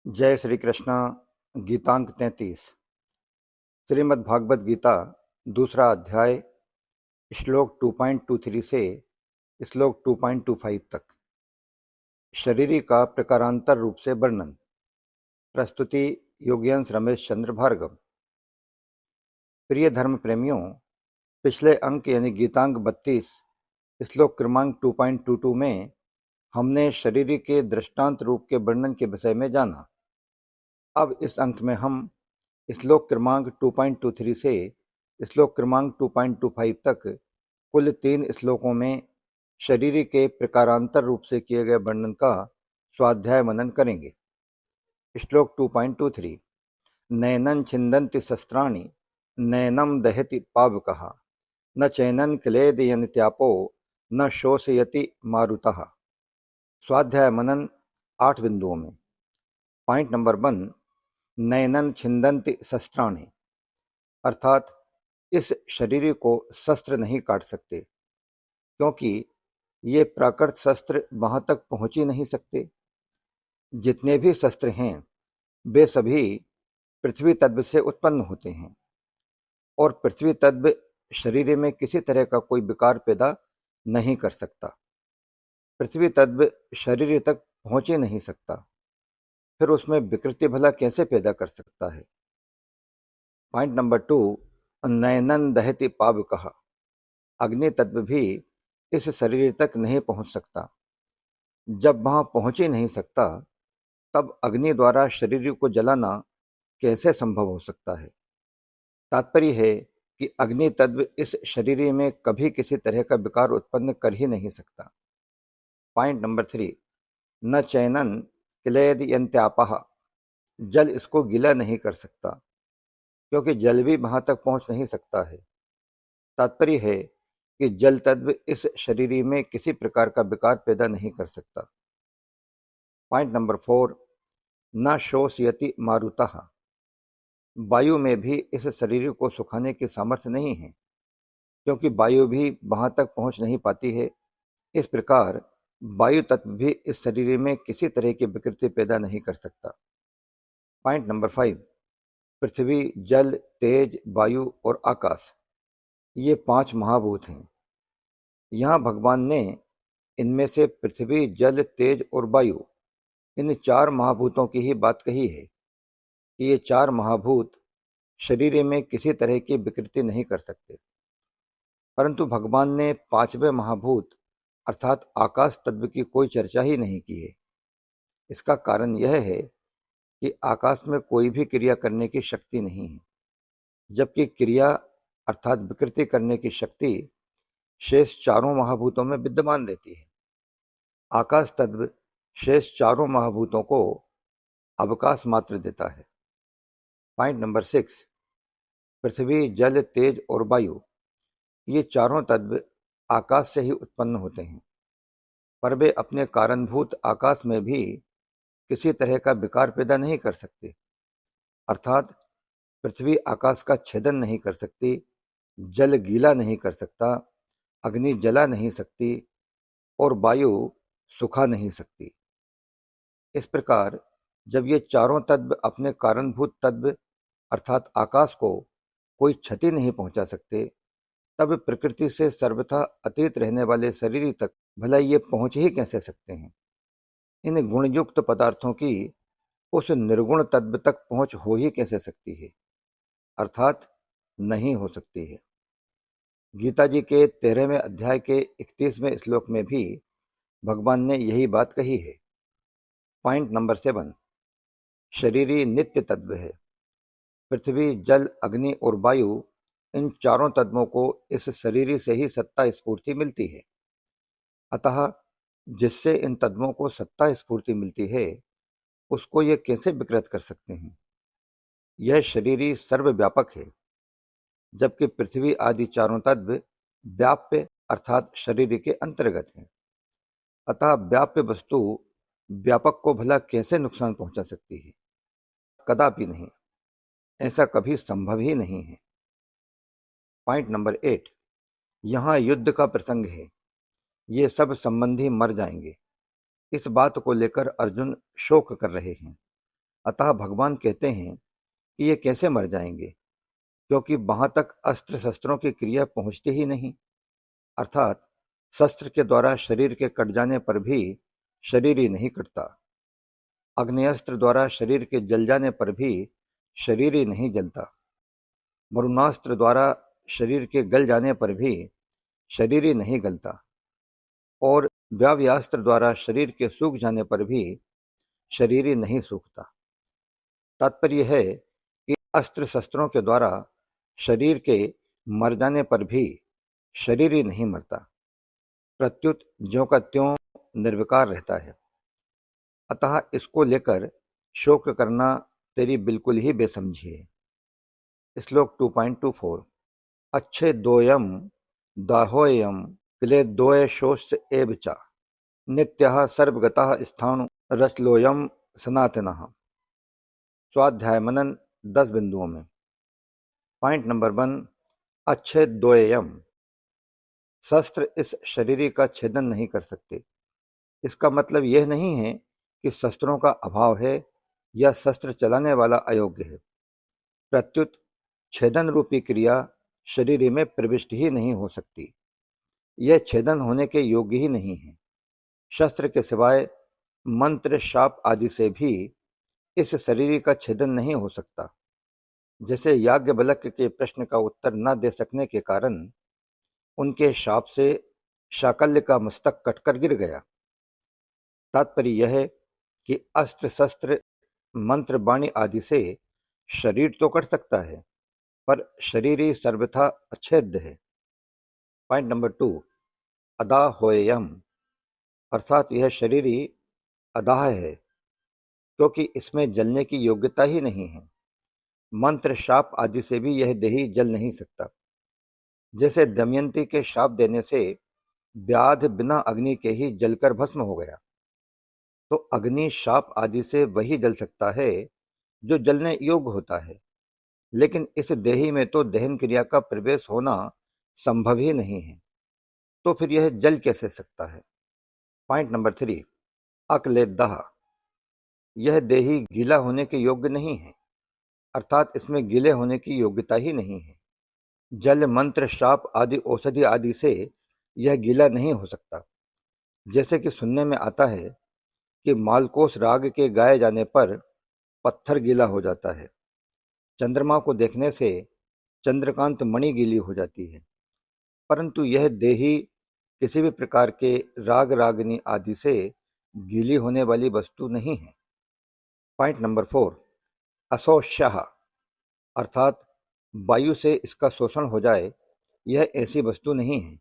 जय श्री कृष्ण। गीतांक 33। श्रीमद्भागवत गीता दूसरा अध्याय श्लोक 2.23 से श्लोक 2.25 तक। शरीरी का प्रकारांतर रूप से वर्णन। प्रस्तुति योगींद्र रमेश चंद्र भार्गव। प्रिय धर्म प्रेमियों, पिछले अंक यानी गीतांक 32 श्लोक क्रमांक 2.22 में हमने शरीरी के दृष्टांत रूप के वर्णन के विषय में जाना। अब इस अंक में हम श्लोक क्रमांक 2.23 से श्लोक क्रमांक 2.25 तक कुल 3 श्लोकों में शरीरी के प्रकारांतर रूप से किए गए वर्णन का स्वाध्याय मनन करेंगे। श्लोक 2.23। नैनं छिन्दन्ति शस्त्राणि नैनं दहति पावकः न चैनं क्लेदयन्त्यापो न शोषयति मारुतः। स्वाध्याय मनन 8 बिंदुओं में। पॉइंट नंबर 1, नैनं छिन्दन्ति शस्त्राणि, अर्थात इस शरीर को शस्त्र नहीं काट सकते, क्योंकि ये प्राकृत शस्त्र वहां तक पहुंच ही नहीं सकते। जितने भी शस्त्र हैं वे सभी पृथ्वी तत्व से उत्पन्न होते हैं और पृथ्वी तत्व शरीर में किसी तरह का कोई विकार पैदा नहीं कर सकता। पृथ्वी तत्व शरीर तक पहुंच ही नहीं सकता, फिर उसमें विकृति भला कैसे पैदा कर सकता है। पॉइंट नंबर 2, नैनं दहति पावकः, अग्नि तत्व भी इस शरीर तक नहीं पहुंच सकता। जब वहां पहुंच ही नहीं सकता तब अग्नि द्वारा शरीर को जलाना कैसे संभव हो सकता है। तात्पर्य है कि अग्नि तत्व इस शरीर में कभी किसी तरह का विकार उत्पन्न कर ही नहीं सकता। पॉइंट नंबर 3, न चैनन क्लेदयन्त्यापः, जल इसको गीला नहीं कर सकता, क्योंकि जल भी वहां तक पहुंच नहीं सकता है। तात्पर्य है कि जल तत्व इस शरीर में किसी प्रकार का विकार पैदा नहीं कर सकता। पॉइंट नंबर 4, न शोषयति मारुतः, वायु में भी इस शरीर को सुखाने की सामर्थ्य नहीं है, क्योंकि वायु भी वहां तक पहुंच नहीं पाती है। इस प्रकार वायु तत्व भी इस शरीर में किसी तरह की विकृति पैदा नहीं कर सकता। पॉइंट नंबर 5, पृथ्वी, जल, तेज, वायु और आकाश, ये 5 महाभूत हैं। यहाँ भगवान ने इनमें से पृथ्वी, जल, तेज और वायु, इन 4 महाभूतों की ही बात कही है कि ये 4 महाभूत शरीर में किसी तरह की विकृति नहीं कर सकते। परंतु भगवान ने 5वें महाभूत अर्थात आकाश तत्व की कोई चर्चा ही नहीं की है। इसका कारण यह है कि आकाश में कोई भी क्रिया करने की शक्ति नहीं है, जबकि क्रिया अर्थात विकृति करने की शक्ति शेष 4 महाभूतों में विद्यमान रहती है। आकाश तत्व शेष 4 महाभूतों को अवकाश मात्र देता है। पॉइंट नंबर 6, पृथ्वी, जल, तेज और वायु, ये चारों तत्व आकाश से ही उत्पन्न होते हैं, पर वे अपने कारणभूत आकाश में भी किसी तरह का विकार पैदा नहीं कर सकते। अर्थात पृथ्वी आकाश का छेदन नहीं कर सकती, जल गीला नहीं कर सकता, अग्नि जला नहीं सकती और वायु सुखा नहीं सकती। इस प्रकार जब ये चारों तत्व अपने कारणभूत तत्व अर्थात आकाश को कोई क्षति नहीं पहुंचा सकते, तब प्रकृति से सर्वथा अतीत रहने वाले शरीर तक भला ये पहुंच ही कैसे सकते हैं। इन गुणयुक्त पदार्थों की उस निर्गुण तत्व तक पहुंच हो ही कैसे सकती है, अर्थात नहीं हो सकती है। गीता जी के 13वें अध्याय के 31वें श्लोक में भी भगवान ने यही बात कही है। पॉइंट नंबर 7, शरीरी नित्य तत्व है। पृथ्वी, जल, अग्नि और वायु, इन चारों तत्वों को इस शरीर से ही सत्ता स्फूर्ति मिलती है। अतः जिससे इन तत्वों को सत्ता स्फूर्ति मिलती है, उसको ये कैसे विकृत कर सकते हैं। यह शरीरी सर्वव्यापक है, जबकि पृथ्वी आदि चारों तत्व व्याप्य अर्थात शरीर के अंतर्गत हैं। अतः व्याप्य वस्तु व्यापक को भला कैसे नुकसान पहुंचा सकती है। कदापि नहीं, ऐसा कभी संभव ही नहीं है। पॉइंट नंबर 8, यहाँ युद्ध का प्रसंग है, ये सब संबंधी मर जाएंगे। इस बात को लेकर अर्जुन शोक कर रहे हैं। अतः भगवान कहते हैं कि ये कैसे मर जाएंगे, क्योंकि वहां तक अस्त्र शस्त्रों की क्रिया पहुंचती ही नहीं, अर्थात शस्त्र के द्वारा शरीर के कट जाने पर भी शरीर ही नहीं कटता। अग्नेस्त्र द्वारा शरीर के जल जाने पर भी शरीर ही नहीं जलता। वरुणास्त्र द्वारा शरीर के गल जाने पर भी शरीर ही नहीं गलता। और वायव्यास्त्र द्वारा शरीर के सूख जाने पर भी शरीर ही नहीं सूखता। तात्पर्य है कि अस्त्र शस्त्रों के द्वारा शरीर के मर जाने पर भी शरीर ही नहीं मरता, प्रत्युत ज्यों का त्यों निर्विकार रहता है। अतः इसको लेकर शोक करना तेरी बिल्कुल ही बेसमझी है। श्लोक 2.24 अच्छे दोयम दाहोयम क्लेदोयशोष एव च नित्यः सर्वगतः स्थाणु रसलोयम सनातनः। स्वाध्याय मनन 10 बिंदुओं में। पॉइंट नंबर 1, अच्छे दोयम। शस्त्र इस शरीर का छेदन नहीं कर सकते। इसका मतलब यह नहीं है कि शस्त्रों का अभाव है या शस्त्र चलाने वाला अयोग्य है। प्रत्युत छेदन रूपी क्रिया शरीर में प्रविष्ट ही नहीं हो सकती। यह छेदन होने के योग्य ही नहीं है। शस्त्र के सिवाय मंत्र शाप आदि से भी इस शरीर का छेदन नहीं हो सकता। जैसे याज्ञवल्क्य के प्रश्न का उत्तर न दे सकने के कारण उनके शाप से शाकल्य का मस्तक कटकर गिर गया। तात्पर्य यह है कि अस्त्र शस्त्र मंत्र वाणी आदि से शरीर तो कट सकता है, पर शरीर ही सर्वथा अच्छेद्य है। पॉइंट नंबर 2, अदा होयम, अर्थात यह शरीर ही अदाह है, क्योंकि इसमें जलने की योग्यता ही नहीं है। मंत्र शाप आदि से भी यह देही जल नहीं सकता। जैसे दमयंती के शाप देने से व्याध बिना अग्नि के ही जलकर भस्म हो गया, तो अग्नि शाप आदि से वही जल सकता है जो जलने योग्य होता है। लेकिन इस देही में तो दहन क्रिया का प्रवेश होना संभव ही नहीं है, तो फिर यह जल कैसे सकता है। पॉइंट नंबर 3, अक्लेदह, यह देही गीला होने के योग्य नहीं है, अर्थात इसमें गीले होने की योग्यता ही नहीं है। जल मंत्र शाप आदि औषधि आदि से यह गीला नहीं हो सकता। जैसे कि सुनने में आता है कि मालकोस राग के गाए जाने पर पत्थर गीला हो जाता है। चंद्रमा को देखने से चंद्रकांत मणि गीली हो जाती है, परंतु यह देही किसी भी प्रकार के राग रागनी आदि से गीली होने वाली वस्तु नहीं है। पॉइंट नंबर 4, अशोष्यः, अर्थात वायु से इसका शोषण हो जाए, यह ऐसी वस्तु नहीं है,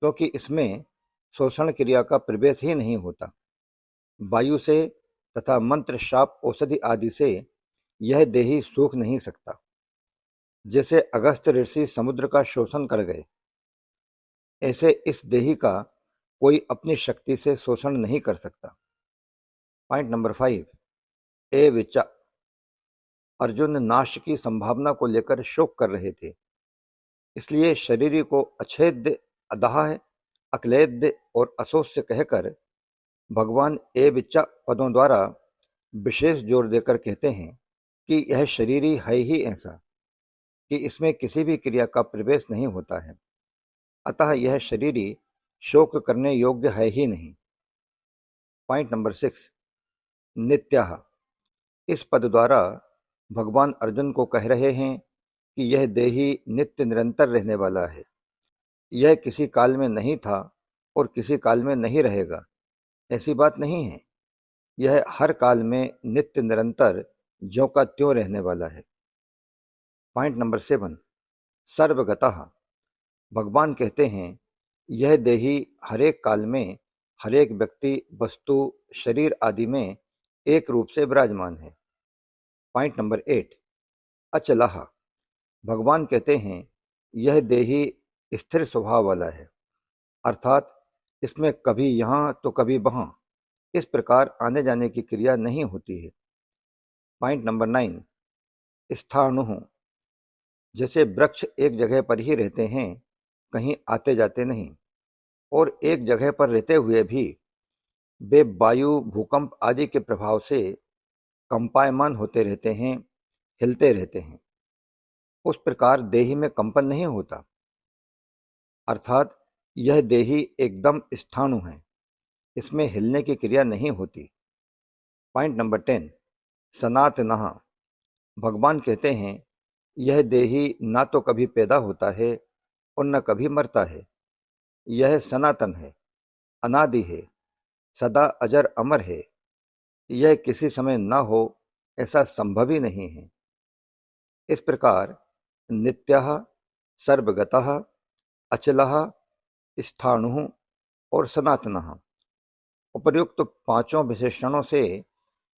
क्योंकि इसमें शोषण क्रिया का प्रवेश ही नहीं होता। वायु से तथा मंत्र शाप औषधि आदि से यह देही सूख नहीं सकता। जैसे अगस्त्य ऋषि समुद्र का शोषण कर गए, ऐसे इस देही का कोई अपनी शक्ति से शोषण नहीं कर सकता। पॉइंट नंबर 5, ए विचा, अर्जुन नाश की संभावना को लेकर शोक कर रहे थे, इसलिए शरीर को अछेद्य, अदाह, अक्लेद्य और अशोष्य कहकर भगवान ए विचा पदों द्वारा विशेष जोर देकर कहते हैं कि यह शरीर ही है ही ऐसा कि इसमें किसी भी क्रिया का प्रवेश नहीं होता है, अतः यह शरीर ही शोक करने योग्य है ही नहीं। पॉइंट नंबर 6, नित्यः, इस पद द्वारा भगवान अर्जुन को कह रहे हैं कि यह देही नित्य निरंतर रहने वाला है। यह किसी काल में नहीं था और किसी काल में नहीं रहेगा, ऐसी बात नहीं है। यह हर काल में नित्य निरंतर ज्यों का त्यों रहने वाला है। पॉइंट नंबर 7, सर्वगतः, भगवान कहते हैं यह देही हरेक काल में हरेक व्यक्ति, वस्तु, शरीर आदि में एक रूप से विराजमान है। पॉइंट नंबर 8, अचलः, भगवान कहते हैं यह देही स्थिर स्वभाव वाला है, अर्थात इसमें कभी यहाँ तो कभी वहाँ इस प्रकार आने जाने की क्रिया नहीं होती है। पॉइंट नंबर 9, स्थाणुः, जैसे वृक्ष एक जगह पर ही रहते हैं, कहीं आते जाते नहीं, और एक जगह पर रहते हुए भी वे वायु, भूकंप आदि के प्रभाव से कंपायमान होते रहते हैं, हिलते रहते हैं। उस प्रकार देही में कंपन नहीं होता, अर्थात यह देही एकदम स्थाणु है, इसमें हिलने की क्रिया नहीं होती। पॉइंट नंबर 10, सनातनः। भगवान कहते हैं यह देही ना तो कभी पैदा होता है और न कभी मरता है। यह सनातन है, अनादि है, सदा अजर अमर है। यह किसी समय न हो ऐसा संभव ही नहीं है। इस प्रकार नित्यः, सर्वगतः, अचलः, स्थाणुः और सनातनः उपर्युक्त पांचों विशेषणों से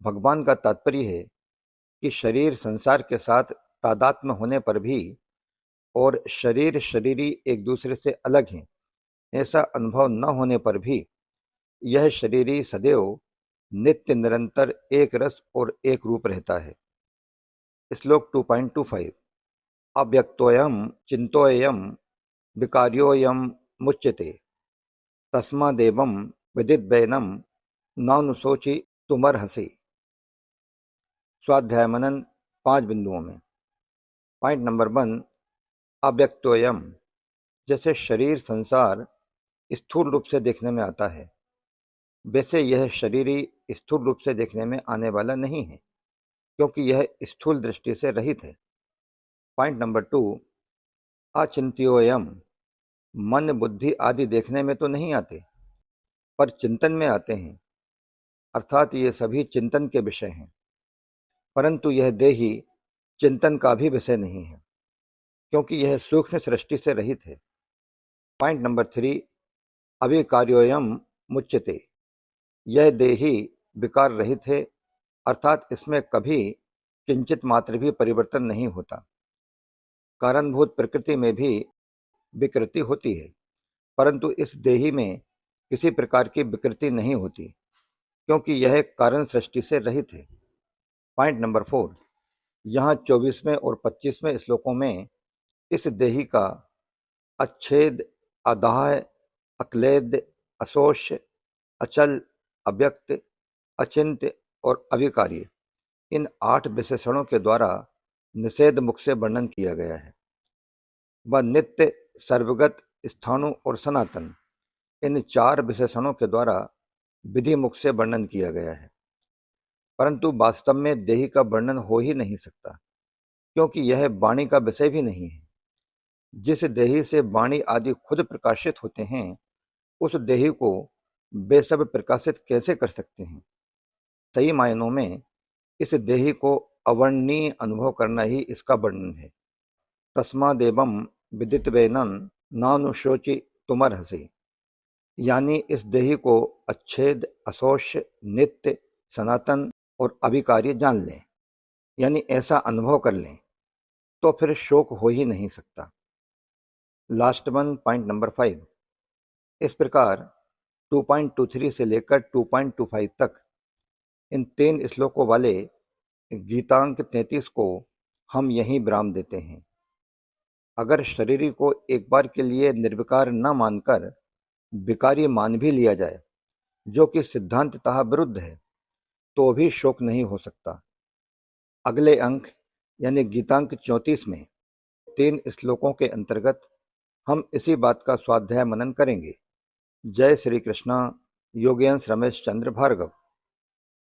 भगवान का तात्पर्य है कि शरीर संसार के साथ तादात्म्य होने पर भी और शरीर शरीरी एक दूसरे से अलग हैं ऐसा अनुभव न होने पर भी यह शरीरी सदैव नित्य निरंतर एक रस और एक रूप रहता है। श्लोक 2.25 अव्यक्तोऽयं चिन्तोऽयं विकार्योऽयं मुच्यते तस्मादेवं विदिद्वैनं नानुशोचितुमर्हसि। स्वाध्याय मनन 5 बिंदुओं में। Point number 1, अव्यक्तोऽयं। जैसे शरीर संसार स्थूल रूप से देखने में आता है, वैसे यह शरीरी स्थूल रूप से देखने में आने वाला नहीं है, क्योंकि यह स्थूल दृष्टि से रहित है। Point number 2, अचिंत्योऽयं। मन बुद्धि आदि देखने में तो नहीं आते, पर चिंतन में आते हैं, अर्थात ये सभी चिंतन के विषय हैं, परंतु यह देही चिंतन का भी विषय नहीं है, क्योंकि यह सूक्ष्म सृष्टि से रहित है। पॉइंट नंबर 3, अविकार्योऽयं मुच्यते। यह देही विकार रहित है, अर्थात इसमें कभी किंचित मात्र भी परिवर्तन नहीं होता। कारणभूत प्रकृति में भी विकृति होती है, परंतु इस देही में किसी प्रकार की विकृति नहीं होती, क्योंकि यह कारण सृष्टि से रहित है। पॉइंट नंबर 4, यहाँ 24वें और 25वें श्लोकों में इस देही का अच्छेद, अदाह्य, अक्लेद, अशोष्य, अचल, अव्यक्त, अचिंत्य और अविकार्य इन 8 विशेषणों के द्वारा निषेध मुख से वर्णन किया गया है। वह नित्य, सर्वगत, स्थाणु और सनातन इन 4 विशेषणों के द्वारा विधि मुख से वर्णन किया गया है, परंतु वास्तव में देही का वर्णन हो ही नहीं सकता, क्योंकि यह वाणी का विषय भी नहीं है। जिस देही से वाणी आदि खुद प्रकाशित होते हैं, उस देही को वे सब प्रकाशित कैसे कर सकते हैं? सही मायनों में इस देही को अवर्णनीय अनुभव करना ही इसका वर्णन है। तस्मादेवं विदित्वैनं नानुशोचितुमर्हसि। यानी इस देही को अच्छेद, अशोष्य, नित्य, सनातन और अविकार्य जान लें, यानी ऐसा अनुभव कर लें, तो फिर शोक हो ही नहीं सकता। Last one, point number 5। इस प्रकार 2.23 से लेकर 2.25 तक इन 3 श्लोकों वाले गीतांक 33 को हम यहीं विराम देते हैं। अगर शरीरी को एक बार के लिए निर्विकार न मानकर विकारी मान भी लिया जाए, जो कि सिद्धांततः विरुद्ध है, तो भी शोक नहीं हो सकता। अगले अंक यानी गीतांक 34 में 3 श्लोकों के अंतर्गत हम इसी बात का स्वाध्याय मनन करेंगे। जय श्री कृष्णा। योगेंद्र रमेश चंद्र भार्गव।